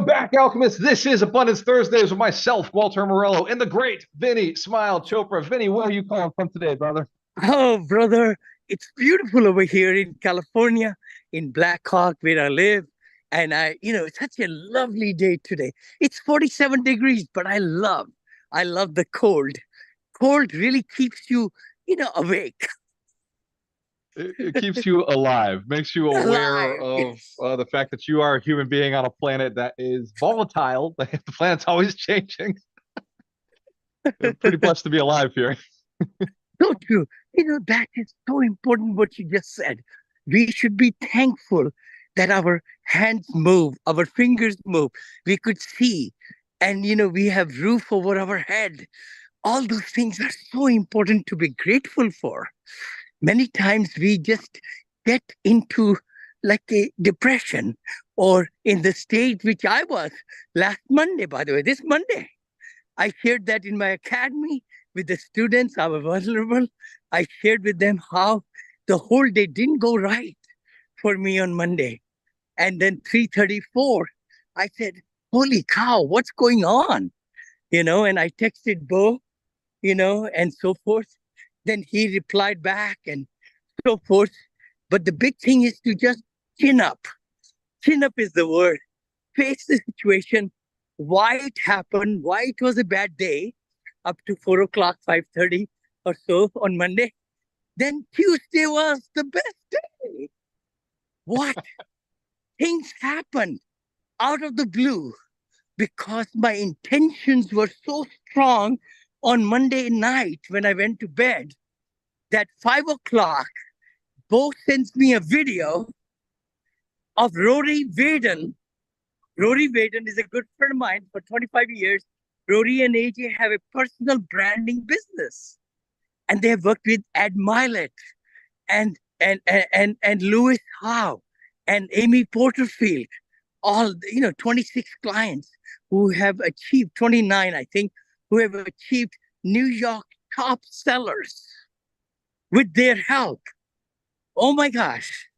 Back, Alchemist. This is Abundance Thursdays with myself, Gualter Amarelo, and the great Vinney Smile Chopra. Vinney, where are you calling from today, brother? Oh, brother, it's beautiful over here in California, in Black Hawk, where I live. And it's such a lovely day today. It's 47 degrees, but I love the cold. Cold really keeps you, awake, It keeps you alive, makes you aware alive. of the fact that you are a human being on a planet that is volatile. The planet's always changing. We're pretty blessed to be alive here. So true. That is so important what you just said. We should be thankful that our hands move, our fingers move, we could see, and we have roof over our head. All those things are so important to be grateful for. Many times we just get into like a depression or in the state which I was last Monday, by the way, this Monday. I shared that in my academy with the students. I was vulnerable. I shared with them how the whole day didn't go right for me on Monday. And then 3:34, I said, "Holy cow, what's going on?" And I texted Bo, and so forth. Then he replied back and so forth. But the big thing is to just chin up. Chin up is the word. Face the situation, why it happened, why it was a bad day, up to 4 o'clock, 5:30 or so on Monday. Then Tuesday was the best day. What? Things happened out of the blue because my intentions were so strong on Monday night when I went to bed that 5 o'clock, Bo sends me a video of Rory Vaden. Rory Vaden is a good friend of mine for 25 years. Rory and AJ have a personal branding business, and they have worked with Ed Milet and Lewis Howe and Amy Porterfield, all 26 clients who have achieved 29, I think, who have achieved New York top sellers with their help. Oh my gosh,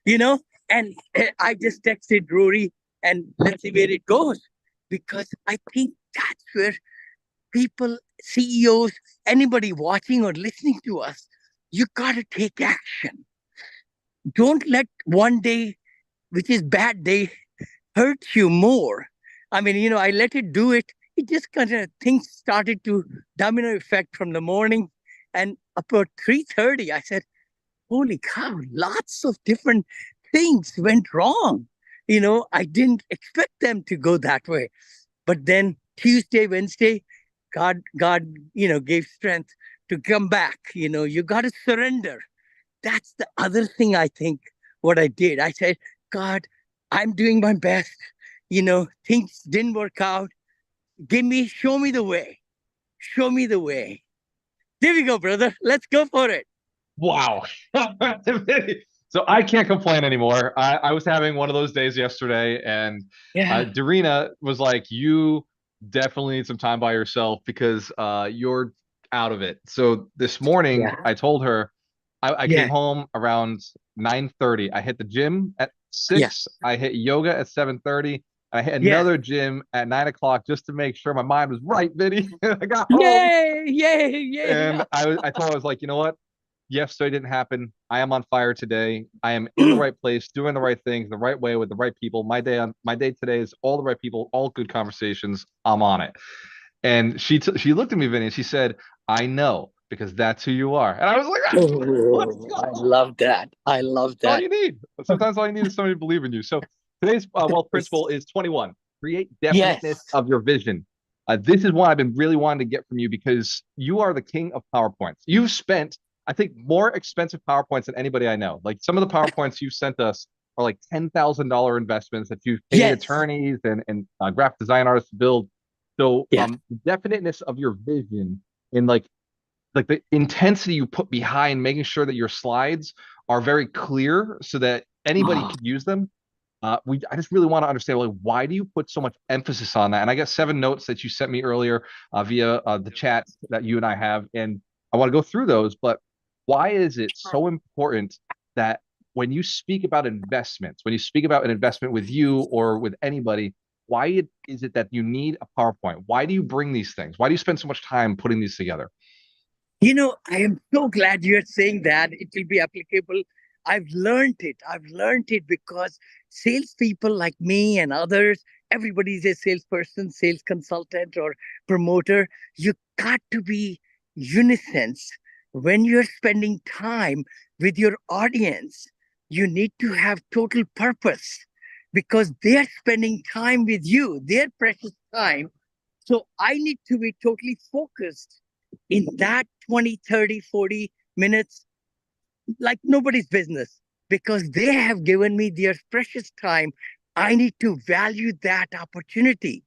you know, and I just texted Rory and let's see where it goes because I think that's where people, CEOs, anybody watching or listening to us, you got to take action. Don't let one day, which is bad day, hurt you more. I mean, I let it do it. It just kind of things started to domino effect from the morning, and about 3:30, I said, "Holy cow! Lots of different things went wrong." I didn't expect them to go that way, but then Tuesday, Wednesday, God, gave strength to come back. You got to surrender. That's the other thing I think what I did. I said, God, I'm doing my best. Things didn't work out. Show me the way. Show me the way. There we go, brother. Let's go for it. Wow. So I can't complain anymore. I was having one of those days yesterday, and Yeah. Darina was like, "You definitely need some time by yourself because you're out of it." So this morning, Yeah. I told her I came Yeah. home around 9:30. I hit the gym at Yeah. 6. I hit yoga at 7:30. I hit Yeah. another gym at 9 o'clock just to make sure my mind was right, Vinny. I got home Yay. Yay. Yay. and I told her, I was like, you know what? Yesterday didn't happen. I am on fire today. I am in the right place, doing the right things, the right way with the right people. My day today is all the right people, all good conversations. I'm on it. And she looked at me, Vinny, and she said, "I know because that's who you are." And I was like, "Ah, let's Oh, I go." love that. I love All that. you need. Sometimes all you need is somebody to believe in you. So today's wealth principle is 21. Create definiteness Yes. of your vision. This is one I've been really wanting to get from you because you are the king of PowerPoints. You've spent, I think, more expensive PowerPoints than anybody I know. Like some of the PowerPoints you've sent us are like $10,000 investments that you've paid Yes. attorneys and graphic design artists to build. So Yeah. the definiteness of your vision in like the intensity you put behind making sure that your slides are very clear so that anybody Oh, could use them. I just really want to understand, like, why do you put so much emphasis on that? And I got 7 notes that you sent me earlier via the chat that you and I have, and I want to go through those. But why is it so important that when you speak about investments, when you speak about an investment with you or with anybody, is it that you need a PowerPoint? Why do you bring these things? Why do you spend so much time putting these together? I am so glad you're saying that. It will be applicable. I've learned it. I've learned it because salespeople like me and others, everybody's a salesperson, sales consultant, or promoter. You got to be unison. When you're spending time with your audience, you need to have total purpose because they're spending time with you, their precious time. So I need to be totally focused in that 20, 30, 40 minutes like nobody's business because they have given me their precious time. I need to value that opportunity.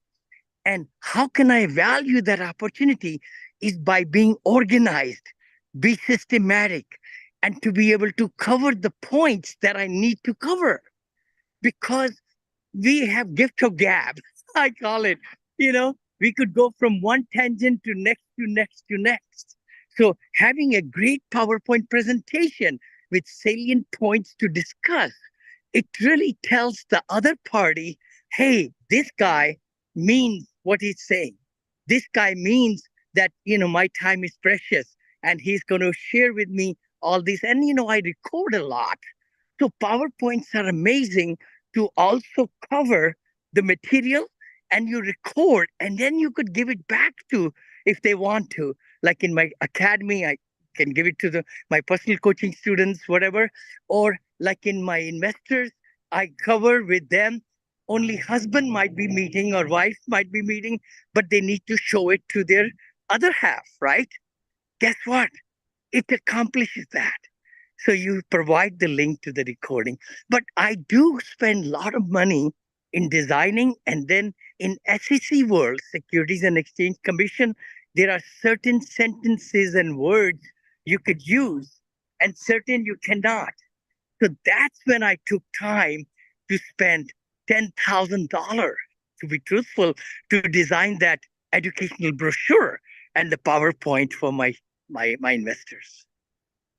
And how can I value that opportunity is by being organized, be systematic, and to be able to cover the points that I need to cover because we have gift of gab, I call it. We could go from one tangent to next to next to next. So having a great PowerPoint presentation with salient points to discuss, it really tells the other party, hey, this guy means what he's saying. This guy means that, my time is precious and he's going to share with me all this. And, I record a lot. So PowerPoints are amazing to also cover the material and you record and then you could give it back to if they want to. Like in my academy, I can give it to my personal coaching students, whatever. Or like in my investors, I cover with them. Only husband might be meeting or wife might be meeting, but they need to show it to their other half, right? Guess what? It accomplishes that. So you provide the link to the recording. But I do spend a lot of money in designing and then in SEC world, Securities and Exchange Commission, there are certain sentences and words you could use and certain you cannot. So that's when I took time to spend $10,000, to be truthful, to design that educational brochure and the PowerPoint for my investors.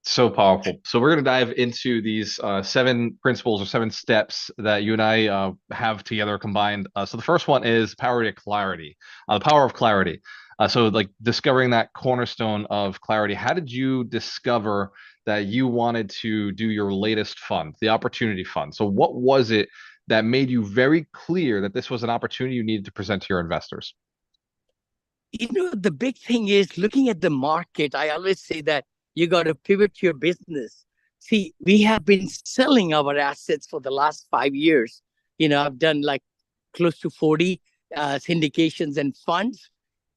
So powerful. So we're going to dive into these 7 principles or 7 steps that you and I have together combined. So the first one is power to clarity, the power of clarity. So like discovering that cornerstone of clarity. How did you discover that you wanted to do your latest fund, the opportunity fund? So what was it that made you very clear that this was an opportunity you needed to present to your investors? The big thing is looking at the market. I always say that you got to pivot your business. See, we have been selling our assets for the last 5 years. I've done like close to 40 syndications and funds.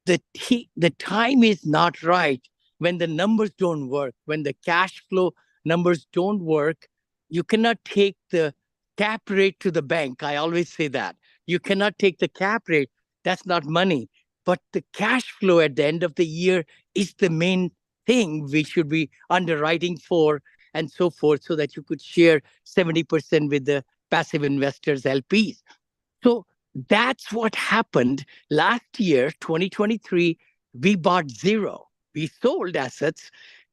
The time is not right when the numbers don't work, when the cash flow numbers don't work. You cannot take the cap rate to the bank. I always say that. You cannot take the cap rate. That's not money. But the cash flow at the end of the year is the main thing we should be underwriting for and so forth so that you could share 70% with the passive investors, LPs. So that's what happened last year, 2023. We bought zero. We sold assets.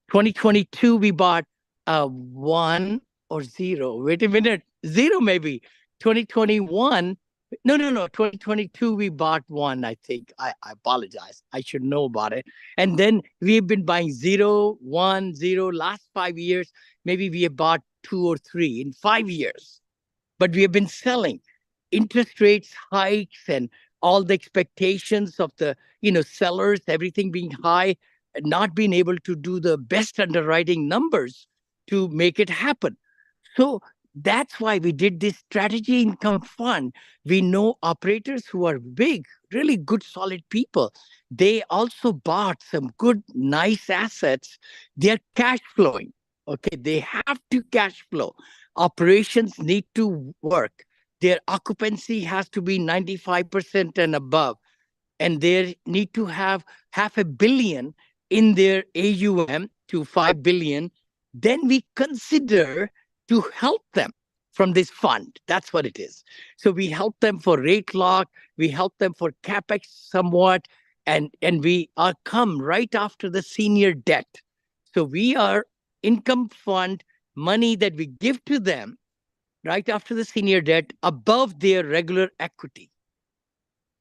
2022, we bought one or zero. Wait a minute, zero maybe. 2021, no. 2022, we bought one, I think. I apologize. I should know about it. And then we've been buying zero, one, zero. Last 5 years, maybe we have bought two or three in 5 years. But we have been selling. Interest rates hikes and all the expectations of the sellers, everything being high, not being able to do the best underwriting numbers to make it happen. So that's why we did this strategy income fund. We know operators who are big, really good, solid people. They also bought some good, nice assets. They're cash flowing. Okay, they have to cash flow. Operations need to work. Their occupancy has to be 95% and above. And they need to have $500 million in their AUM to 5 billion. Then we consider to help them from this fund. That's what it is. So we help them for rate lock. We help them for CapEx somewhat. And we are come right after the senior debt. So we are income fund money that we give to them right after the senior debt above their regular equity.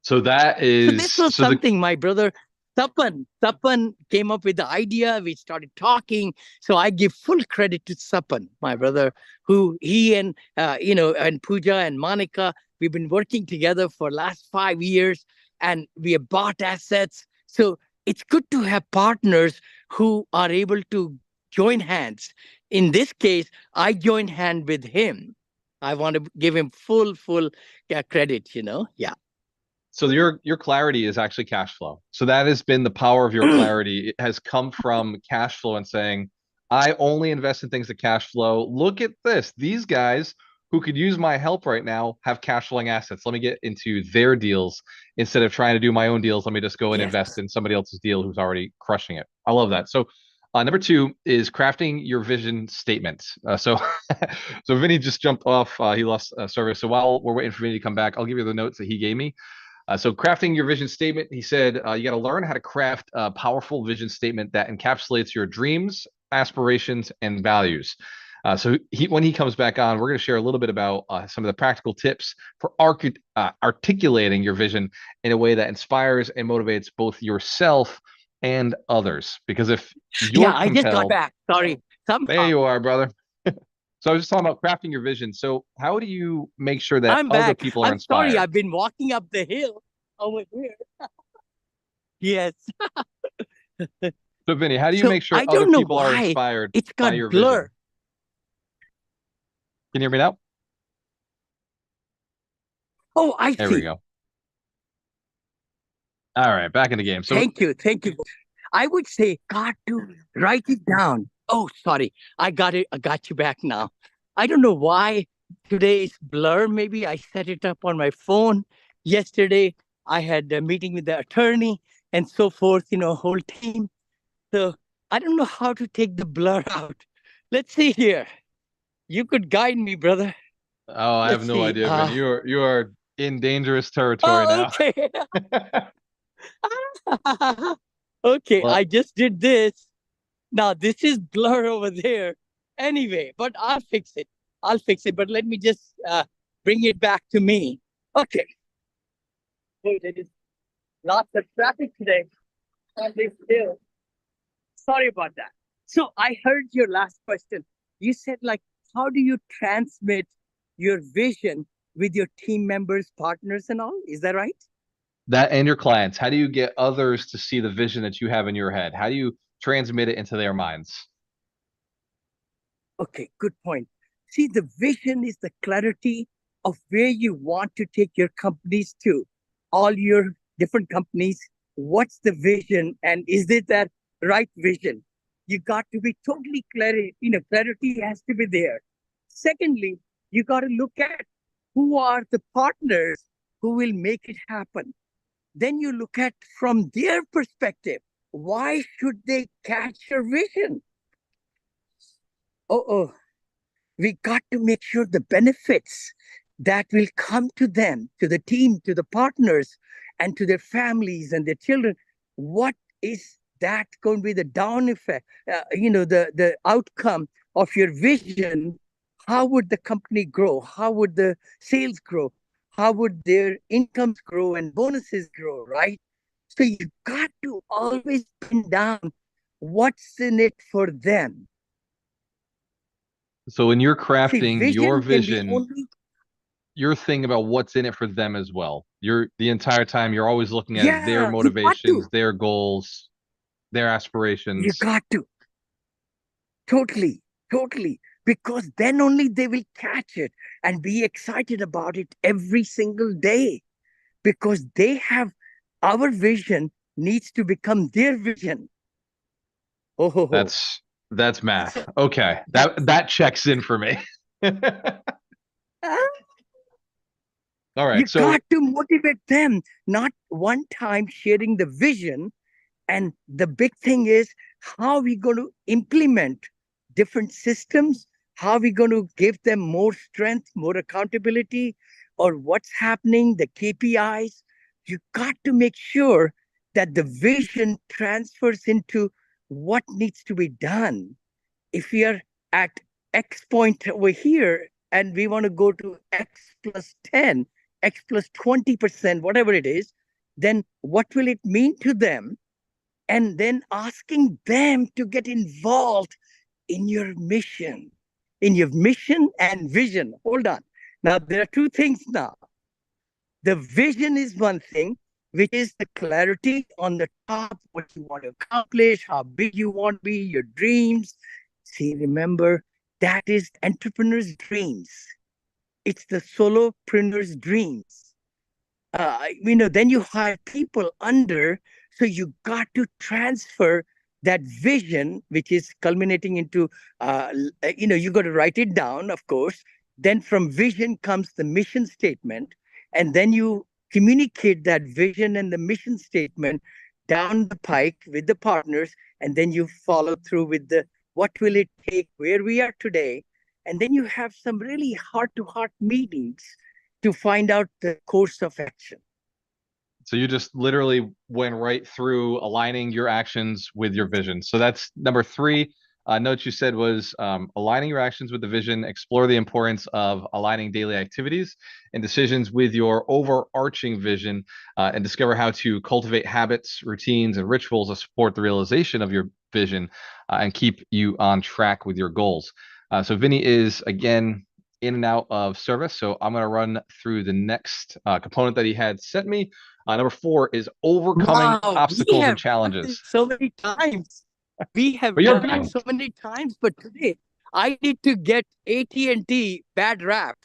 So that So this is was so the something my brother Tapan came up with the idea. We started talking. So I give full credit to Tapan, my brother, who he and and Pooja and Monica, we've been working together for last 5 years, and we have bought assets. So it's good to have partners who are able to join hands. In this case, I joined hand with him. I want to give him full credit. Yeah. so your clarity is actually cash flow. So that has been the power of your clarity. It has come from cash flow and saying, I only invest in things that cash flow. Look at this. These guys who could use my help right now have cash flowing assets. Let me get into their deals instead of trying to do my own deals. Let me just go and invest Yes. in somebody else's deal who's already crushing it. I love that. So number two is crafting your vision statement. So Vinny just jumped off. He lost service. So while we're waiting for Vinny to come back, I'll give you the notes that he gave me. So crafting your vision statement, he said, you got to learn how to craft a powerful vision statement that encapsulates your dreams, aspirations, and values. When he comes back on, we're going to share a little bit about some of the practical tips for articulating your vision in a way that inspires and motivates both yourself and others. Because if you're Yeah, I just got compelled, back. Sorry. there Somehow you are, brother. So I was just talking about crafting your vision. So how do you make sure that I'm other back. people are I'm sorry. inspired? I've been walking up the hill over here. Yes. So, Vinny, how do you So make sure I other don't know people are why inspired it's by got your blur. vision? Can you hear me now? Oh, I There we see. go. All right, back in the game. So, Thank you. Thank you. I would say, got to write it down. Oh, sorry. I got it. I got you back now. I don't know why today is blur. Maybe I set it up on my phone. Yesterday, I had a meeting with the attorney and so forth, whole team. So I don't know how to take the blur out. Let's see here. You could guide me, brother. oh, I have Let's no see. idea, Vinny. You are in dangerous territory Oh, now. okay. Okay, Well, I just did this. Now this is blur over there. Anyway, but I'll fix it. I'll fix it. But let me just bring it back to me. Okay. Hey, there is lots of traffic today on this hill. Sorry about that. So I heard your last question. You said, like, how do you transmit your vision with your team members, partners, and all? Is that right? that and your clients, how do you get others to see the vision that you have in your head? How do you transmit it into their minds? Okay, good point. See, the vision is the clarity of where you want to take your companies to, all your different companies. What's the vision, and is it that right vision? You got to be totally clear. Clarity has to be there. Secondly, you got to look at who are the partners who will make it happen. Then you look at from their perspective. Why should they catch your vision? Oh, we got to make sure the benefits that will come to them, to the team, to the partners, and to their families and their children. What is that going to be the down effect? The outcome of your vision. How would the company grow? How would the sales grow? How would their incomes grow and bonuses grow? Right. So you got to always pin down what's in it for them. So, when you're See, crafting your vision can be vision, only. you're thinking about what's in it for them as well. You're the entire time you're always looking at their Yeah, you got motivations, to. their goals, their You aspirations. got to. Totally, totally. Because then only they will catch it and be excited about it every single day. Because they have our vision needs to become their vision. Oh, ho, ho. That's math. So Okay. that's That checks in for me. All you right. So got to motivate them, not one time sharing the vision. And the big thing is how we going to implement different systems, how we going to give them more strength, more accountability, or what's happening, the KPIs. You got to make sure that the vision transfers into what needs to be done. If we are at X point over here and we want to go to X plus 10, X plus 20%, whatever it is, then what will it mean to them? And then asking them to get involved in your mission and vision. Hold on. Now, there are two things now. The vision is one thing, which is the clarity on the top, what you want to accomplish, how big you want to be, your dreams. See, remember, that is entrepreneur's dreams. It's the solopreneur's dreams. Then you hire people under, so you got to transfer that vision, which is culminating into, you got to write it down, of course. Then from vision comes the mission statement, and then you communicate that vision and the mission statement down the pike with the partners, and then you follow through with the what will it take, where we are today, and then you have some really heart-to-heart meetings to find out the course of action. So you just literally went right through aligning your actions with your vision. So that's number three. Note you said was aligning your actions with the vision, explore the importance of aligning daily activities and decisions with your overarching vision, and discover how to cultivate habits, routines, and rituals to support the realization of your vision and keep you on track with your goals. So Vinney is, again, in and out of service. So I'm going to run through the next component that he had sent me. Number four is overcoming Wow, we obstacles and have done this challenges. so many times. We have But you're done good. so many times, but today I need to get AT&T bad rap.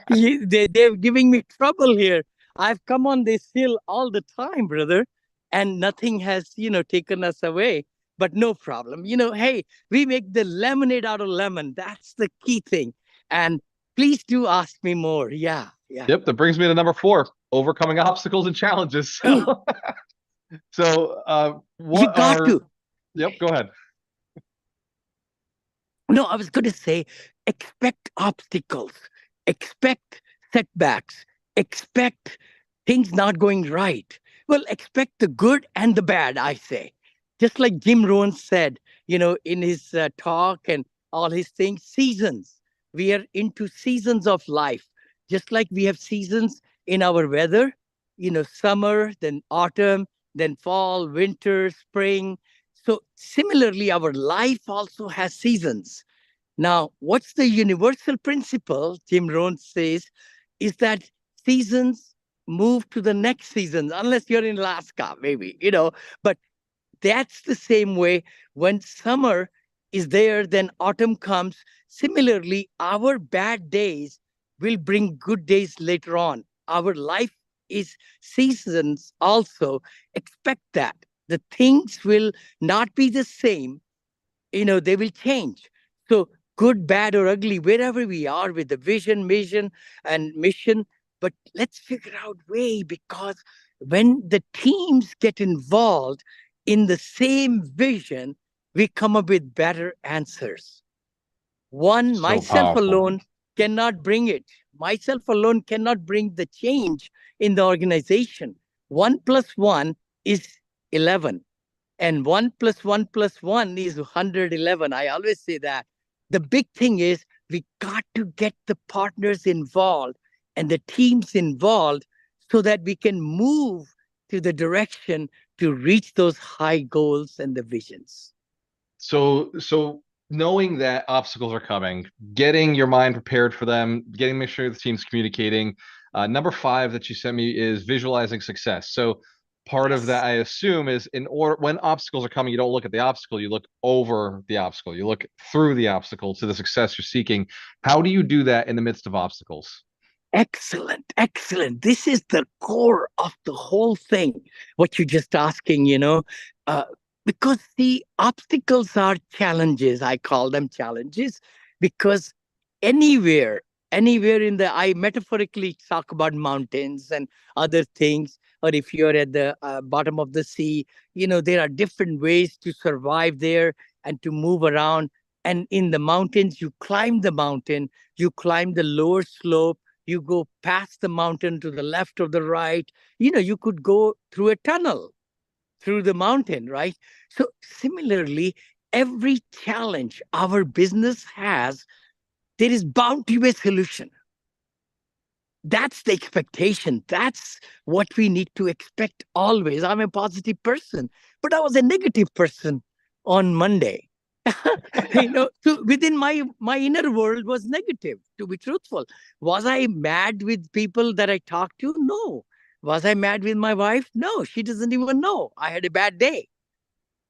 They're giving me trouble here. I've come on this hill all the time, brother, and nothing has, taken us away. But no problem. Hey, we make the lemonade out of lemon. That's the key thing. And please do ask me more. Yeah, yeah. Yep, that brings me to number four, overcoming obstacles and challenges. So, You what got are, to. yep, go ahead. No, I was going to say expect obstacles, expect setbacks, expect things not going right. Well, expect the good and the bad, I say. Just like Jim Rohn said, in his talk and all his things, seasons. We are into seasons of life, just like we have seasons in our weather, summer, then autumn, then fall, winter, spring. So, similarly, our life also has seasons. Now, what's the universal principle, Jim Rohn says, is that seasons move to the next season, unless you're in Alaska, maybe, but that's the same way when summer is there, then autumn comes. Similarly, our bad days will bring good days later on. Our life is seasons also. Expect that. The things will not be the same, they will change. So good, bad, or ugly, wherever we are with the vision, mission, and mission. But let's figure out way, because when the teams get involved in the same vision, we come up with better answers. One, So myself powerful. alone cannot bring it. Myself alone cannot bring the change in the organization. One plus one is 11, and 1 plus 1 plus 1 is 111. I always say that. The big thing is we got to get the partners involved and the teams involved so that we can move to the direction to reach those high goals and the visions. So knowing that obstacles are coming, getting your mind prepared for them, getting make sure the team's communicating. Number five that you sent me is visualizing success. So part of that, Yes. I assume, is in order when obstacles are coming, you don't look at the obstacle, you look over the obstacle, you look through the obstacle to the success you're seeking. How do you do that in the midst of obstacles? Excellent, excellent. This is the core of the whole thing. What you're just asking, uh, because the obstacles are challenges. I call them challenges because anywhere, anywhere in the, I metaphorically talk about mountains and other things. Or if you're at the bottom of the sea, there are different ways to survive there and to move around. And in the mountains, you climb the mountain, you climb the lower slope, you go past the mountain to the left or the right. You could go through a tunnel through the mountain, right? So similarly, every challenge our business has, there is bound to be a solution. That's the expectation. That's what we need to expect always. I'm a positive person, but I was a negative person on Monday. So within my inner world was negative, to be truthful. Was I mad with people that I talked to? No. Was I mad with my wife? No, she doesn't even know. I had a bad day.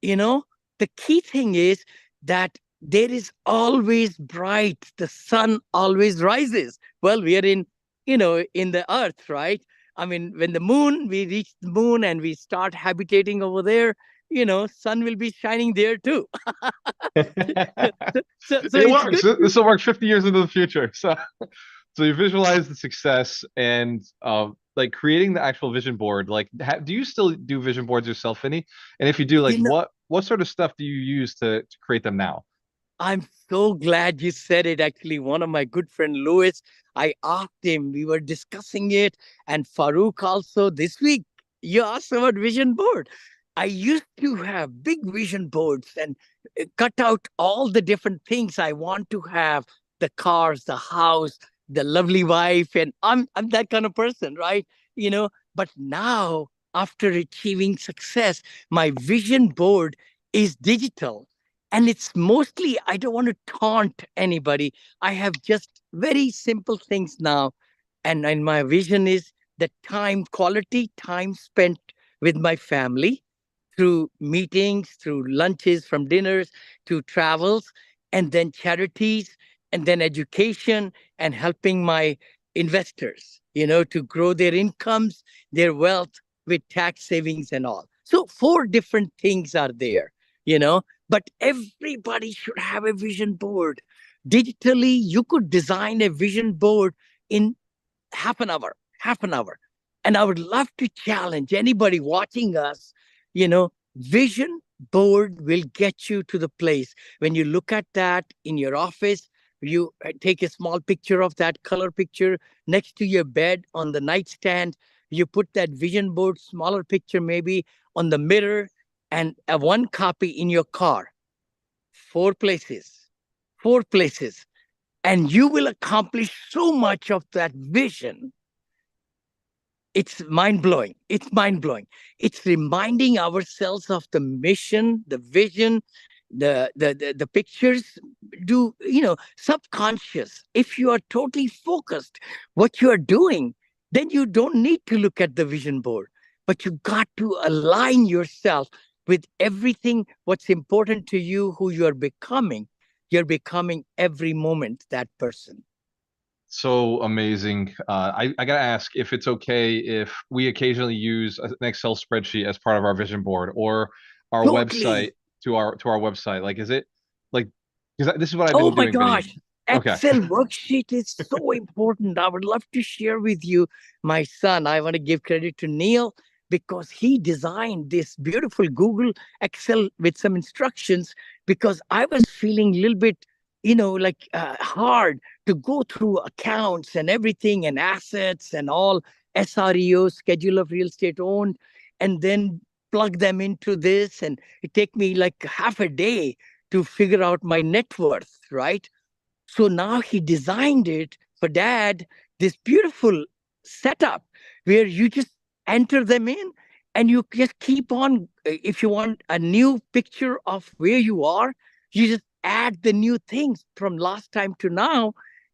you know the key thing is that there is always bright, the sun always rises. Well, we are in the earth, right? I mean, when we reach the moon and we start habitating over there, sun will be shining there too. So It it's works. good This to. will work 50 years into the future. So you visualize the success and like creating the actual vision board. Like, do you still do vision boards yourself, Finney? And if you do, like, you know what sort of stuff do you use to create them now? I'm so glad you said it. Actually, one of my good friend Louis, I asked him, we were discussing it, and Farouk also this week. You asked about vision board. I used to have big vision boards and cut out all the different things I want to have, the cars, the house, the lovely wife, and I'm that kind of person, right? But now after achieving success, my vision board is digital, and it's mostly, I don't want to taunt anybody. I have just very simple things now. And my vision is the time, quality time spent with my family, through meetings, through lunches, from dinners to travels, and then charities, and then education, and helping my investors, to grow their incomes, their wealth, with tax savings and all. So four different things are there, you know but everybody should have a vision board. Digitally, you could design a vision board in half an hour. And I would love to challenge anybody watching us. Vision board will get you to the place. When you look at that in your office, you take a small picture of that color picture next to your bed on the nightstand. You put that vision board, smaller picture maybe, on the mirror, and one copy in your car. Four places. Four places. And you will accomplish so much of that vision. It's mind blowing. It's mind blowing. It's reminding ourselves of the mission, the vision, the pictures. Do subconscious? If you are totally focused, what you are doing, then you don't need to look at the vision board. But you got to align yourself with everything. What's important to you, who you are becoming. You're becoming every moment that person. So amazing. I gotta ask if it's okay if we occasionally use an Excel spreadsheet as part of our vision board or our website Totally. to our website. Like, is it like because this is what I've Oh been my doing, Vinny. gosh. Okay. Excel worksheet is so important. I would love to share with you my son. I want to give credit to Neil because he designed this beautiful Google Excel with some instructions, because I was feeling a little bit, like hard to go through accounts and everything and assets and all, SREO, schedule of real estate owned, and then plug them into this. And it take me like half a day to figure out my net worth, right? So now he designed it for dad, this beautiful setup where you just enter them in and you just keep on. If you want a new picture of where you are, you just add the new things from last time to now,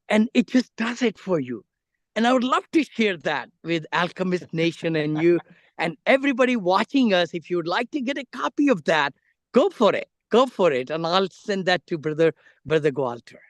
and it just does it for you. And I would love to share that with Alchemist Nation and you and everybody watching us. If you would like to get a copy of that, go for it. Go for it. And I'll send that to Brother Gualter.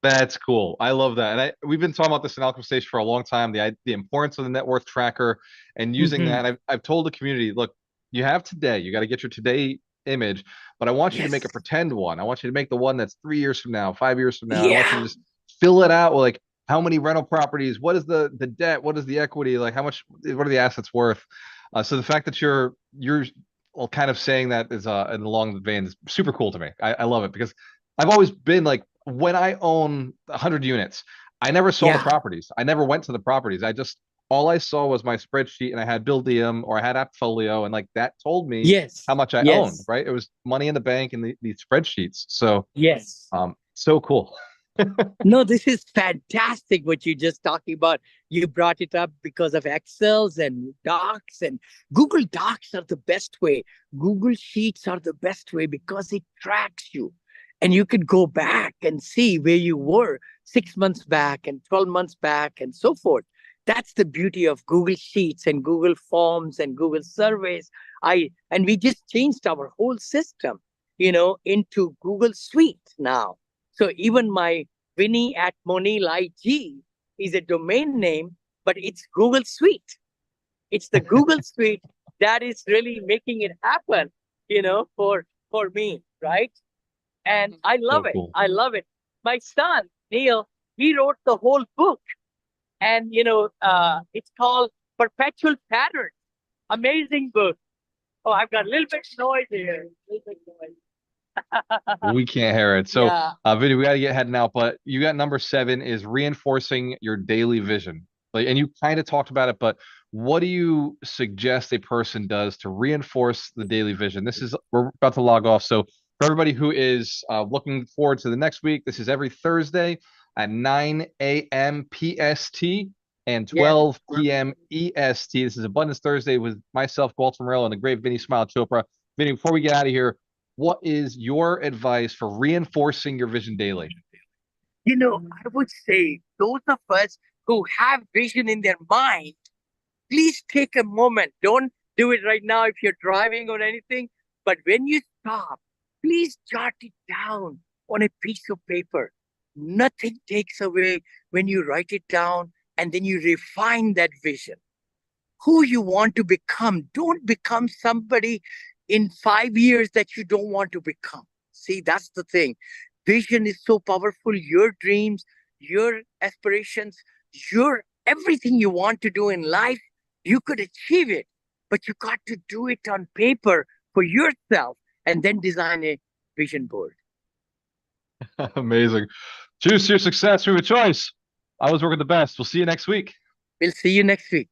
That's cool. I love that. And we've been talking about this in Alchemy Stage for a long time, the importance of the net worth tracker and using that. Mhm. And I've told the community, look, you have today, you got to get your today image, but I want you to make a Yes. pretend one. I want you to make the one that's 3 years from now, 5 years from now. And I want you to Yeah. just fill it out with like how many rental properties, what is the debt, what is the equity, like how much, what are the assets worth? So the fact that you're well, kind of saying that is along the vein is super cool to me. I love it because I've always been like when I own 100 units, I never saw the Yeah. properties. I never went to the properties. All I saw was my spreadsheet and I had Buildium or I had Appfolio and like that told me how Yes. much I owned, Yes. right? It was money in the bank and these spreadsheets. So, Yes. so cool. No, this is fantastic what you're just talking about. You brought it up because of Excels and Docs, and Google Docs are the best way. Google Sheets are the best way because it tracks you. And you can go back and see where you were 6 months back and 12 months back and so forth. That's the beauty of Google Sheets and Google Forms and Google Surveys. And we just changed our whole system, into Google Suite now. So even my Vinney at Monil IG is a domain name, but it's Google Suite. It's the Google Suite that is really making it happen, for me, right? And I love So it. cool. I love it. My son, Neil, he wrote the whole book. And it's called Perpetual Patterns. Amazing book. Oh, I've got a little bit of noise here. A little bit of noise. We can't hear it. So, Yeah. Vinny, we got to get heading out, but you got number 7 is reinforcing your daily vision. Like, and you kind of talked about it, but what do you suggest a person does to reinforce the daily vision? We're about to log off. So, for everybody who is looking forward to the next week, this is every Thursday at 9 a.m. PST and Yes. 12 p.m. EST. This is Abundance Thursday with myself, Gualter Amarelo, and the great Vinny Smile Chopra. Vinny, before we get out of here, what is your advice for reinforcing your vision daily? I would say those of us who have vision in their mind, please take a moment. Don't do it right now if you're driving or anything. But when you stop, please jot it down on a piece of paper. Nothing takes away when you write it down and then you refine that vision. Who you want to become. Don't become somebody in 5 years that you don't want to become. See, that's the thing. Vision is so powerful. Your dreams, your aspirations, your everything you want to do in life, you could achieve it, but you got to do it on paper for yourself and then design a vision board. Amazing. Choose your success through a choice. I was working the best. We'll see you next week. We'll see you next week.